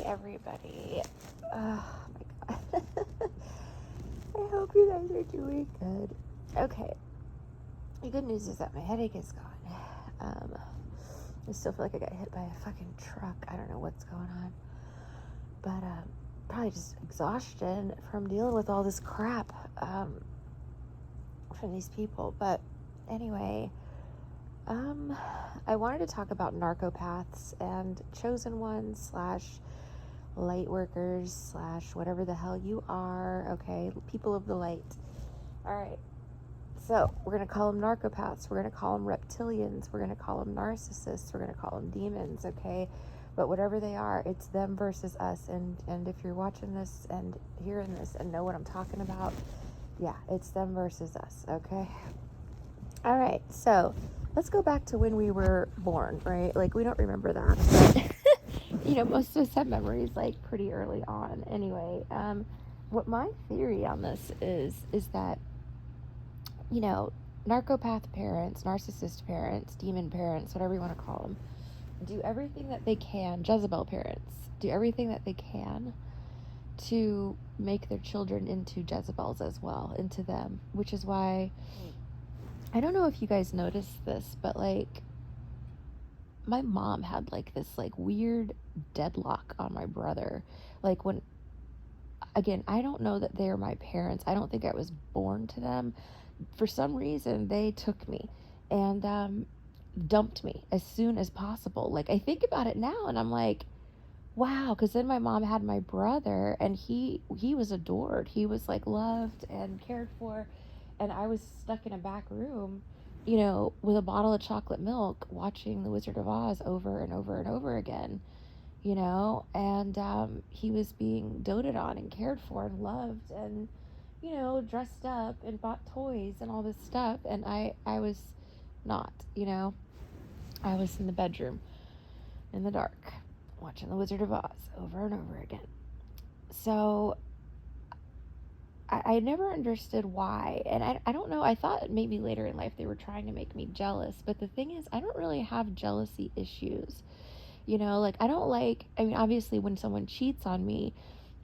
everybody. Oh my god. I hope you guys are doing good. Okay. The good news is that my headache is gone. I still feel like I got hit by a fucking truck. I don't know what's going on. But probably just exhaustion from dealing with all this crap from these people. But anyway, I wanted to talk about narcopaths and chosen ones / light workers / whatever the hell you are, okay? People of the light. All right. So we're going to call them narcopaths. We're going to call them reptilians. We're going to call them narcissists. We're going to call them demons, okay? But whatever they are, it's them versus us. And if you're watching this and hearing this and know what I'm talking about, yeah, it's them versus us, okay? All right. So let's go back to when we were born, right? Like, we don't remember that. But, most of us have memories, like, pretty early on. Anyway, what my theory on this is that, narcopath parents, narcissist parents, demon parents, whatever you want to call them, do everything that they can, Jezebel parents, do everything that they can to make their children into Jezebels as well, into them, which is why, I don't know if you guys noticed this, but, like, my mom had, like, this, like, weird deadlock on my brother. Like, when, again, I don't know that they're my parents. I don't think I was born to them. For some reason, they took me and dumped me as soon as possible. Like, I think about it now, and I'm like, wow, because then my mom had my brother, and he was adored. He was, like, loved and cared for, and I was stuck in a back room, with a bottle of chocolate milk, watching The Wizard of Oz over and over and over again, and he was being doted on and cared for and loved and, dressed up and bought toys and all this stuff, and I was not, I was in the bedroom, in the dark, watching The Wizard of Oz over and over again. So I never understood why, and I don't know, I thought maybe later in life they were trying to make me jealous, but the thing is, I don't really have jealousy issues, like, I don't like, I mean, obviously when someone cheats on me,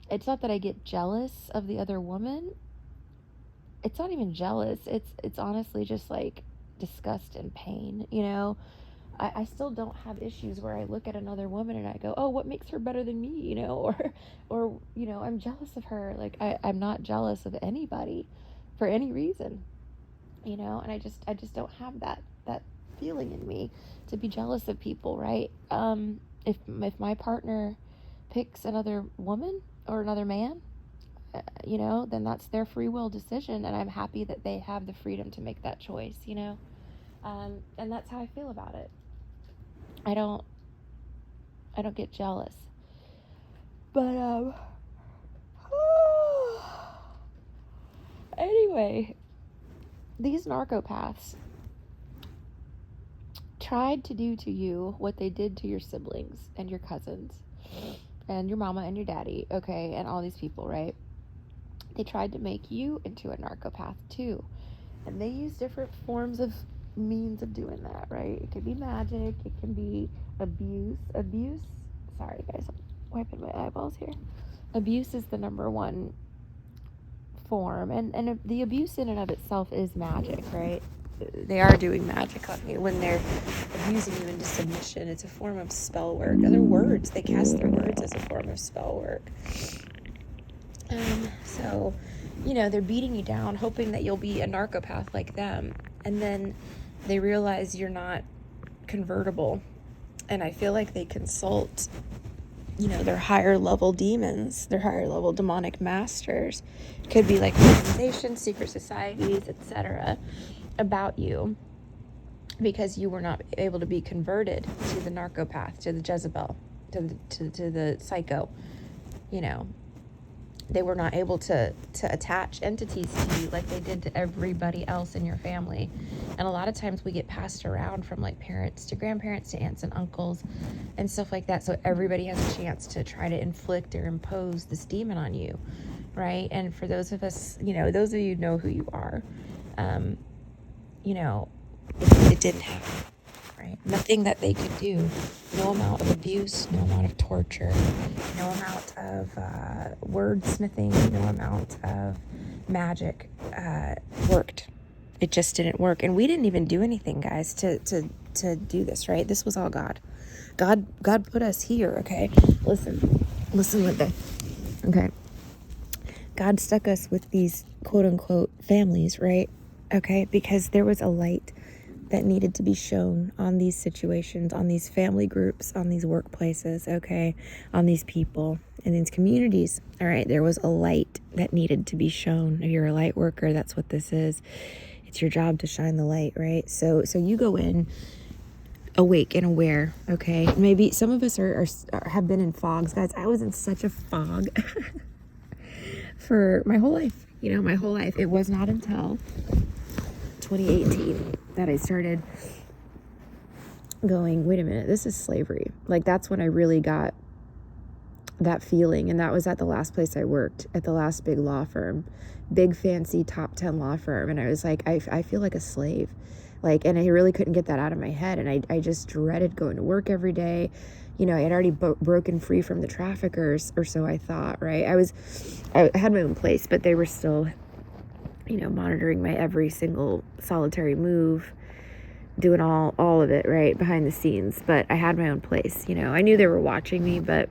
it's not that I get jealous of the other woman. It's not even jealous. It's honestly just, like, disgust and pain, I still don't have issues where I look at another woman and I go, oh, what makes her better than me, or I'm jealous of her. Like, I'm not jealous of anybody for any reason, and I just don't have that feeling in me to be jealous of people, right? If my partner picks another woman or another man, then that's their free will decision, and I'm happy that they have the freedom to make that choice, and that's how I feel about it. I don't get jealous, but anyway, these narcopaths tried to do to you what they did to your siblings and your cousins and your mama and your daddy, okay, and all these people, right? They tried to make you into a narcopath too, and they use different forms of means of doing that, right? It could be magic, it can be abuse. Sorry guys, I'm wiping my eyeballs here. Abuse is the number one form, and the abuse in and of itself is magic, right? They are doing magic on you when they're abusing you into submission. It's a form of spell work. Other words, they cast their words as a form of spell work. So, they're beating you down, hoping that you'll be a narcopath like them. And then they realize you're not convertible. And I feel like they consult, their higher level demons, their higher level demonic masters. Could be like organizations, secret societies, etc. about you, because you were not able to be converted to the narcopath, to the Jezebel, to the psycho, They were not able to attach entities to you like they did to everybody else in your family. And a lot of times we get passed around from, like, parents to grandparents to aunts and uncles and stuff like that. So everybody has a chance to try to inflict or impose this demon on you, right? And for those of us, those of you know who you are, it didn't happen, right? Nothing that they could do, no amount of abuse, no amount of torture, no amount of wordsmithing, no amount of magic worked. It just didn't work. And we didn't even do anything, guys, to do this, right? This was all God. God put us here, okay? Listen with this, okay? God stuck us with these quote unquote families, right? Okay, because there was a light that needed to be shown on these situations, on these family groups, on these workplaces, okay, on these people, in these communities. All right, there was a light that needed to be shown. If you're a light worker, that's what this is. It's your job to shine the light, right? So you go in awake and aware, okay? Maybe some of us have been in fogs, guys. I was in such a fog for my whole life. My whole life. It was not until 2018 that I started going, wait a minute, this is slavery. Like, that's when I really got that feeling. And that was at the last place I worked, at the last big law firm, big fancy top 10 law firm. And I was like, I feel like a slave. Like, and I really couldn't get that out of my head. And I just dreaded going to work every day. I had already broken free from the traffickers, or so I thought, right? I had my own place, but they were still, monitoring my every single solitary move, doing all of it, right, behind the scenes. But I had my own place. I knew they were watching me, but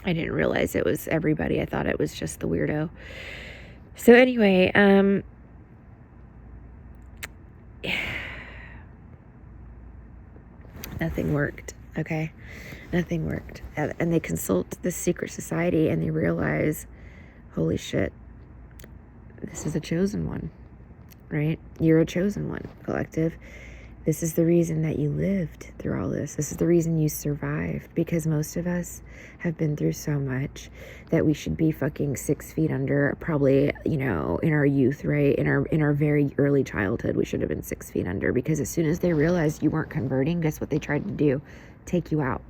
I didn't realize it was everybody. I thought it was just the weirdo. So anyway, nothing worked, okay? Nothing worked. And they consult this secret society and they realize, holy shit, this is a chosen one, right? You're a chosen one, collective. This is the reason that you lived through all this. This is the reason you survived, because most of us have been through so much that we should be fucking 6 feet under, probably, in our youth, right? In our very early childhood, we should have been 6 feet under, because as soon as they realized you weren't converting, guess what they tried to do? Take you out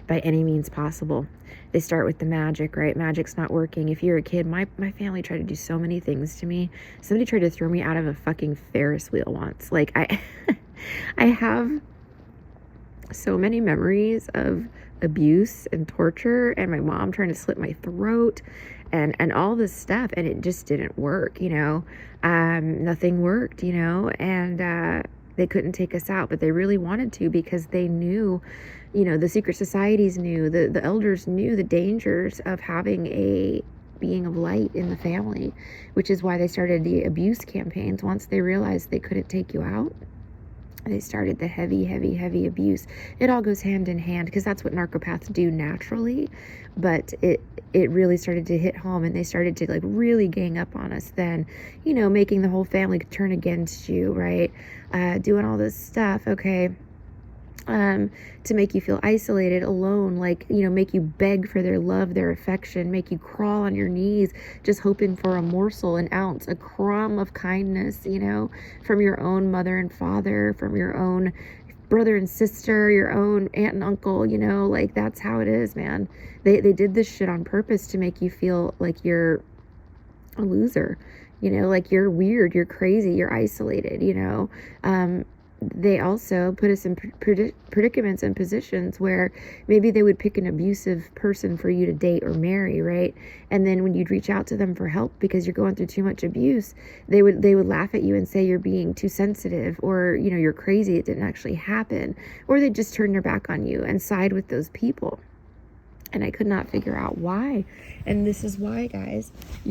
by any means possible. They start with the magic, right? Magic's not working. If you're a kid, my family tried to do so many things to me. Somebody tried to throw me out of a fucking Ferris wheel once. Like, I have so many memories of abuse and torture and my mom trying to slit my throat and all this stuff, and it just didn't work, nothing worked, and they couldn't take us out, but they really wanted to, because they knew, the secret societies knew, the elders knew the dangers of having a being of light in the family, which is why they started the abuse campaigns. Once they realized they couldn't take you out, they started the heavy abuse. It all goes hand in hand, because that's what narcopaths do naturally, but it really started to hit home, and they started to really gang up on us then, making the whole family turn against you, right? Doing all this stuff, okay, to make you feel isolated, alone, make you beg for their love, their affection, make you crawl on your knees, just hoping for a morsel, an ounce, a crumb of kindness, from your own mother and father, from your own brother and sister, your own aunt and uncle, that's how it is, man. They did this shit on purpose to make you feel like you're a loser, like you're weird, you're crazy, you're isolated, They also put us in predicaments and positions where maybe they would pick an abusive person for you to date or marry, right? And then when you'd reach out to them for help because you're going through too much abuse, they would laugh at you and say you're being too sensitive, or you're crazy, it didn't actually happen, or they'd just turn their back on you and side with those people. And I could not figure out why. And this is why, guys,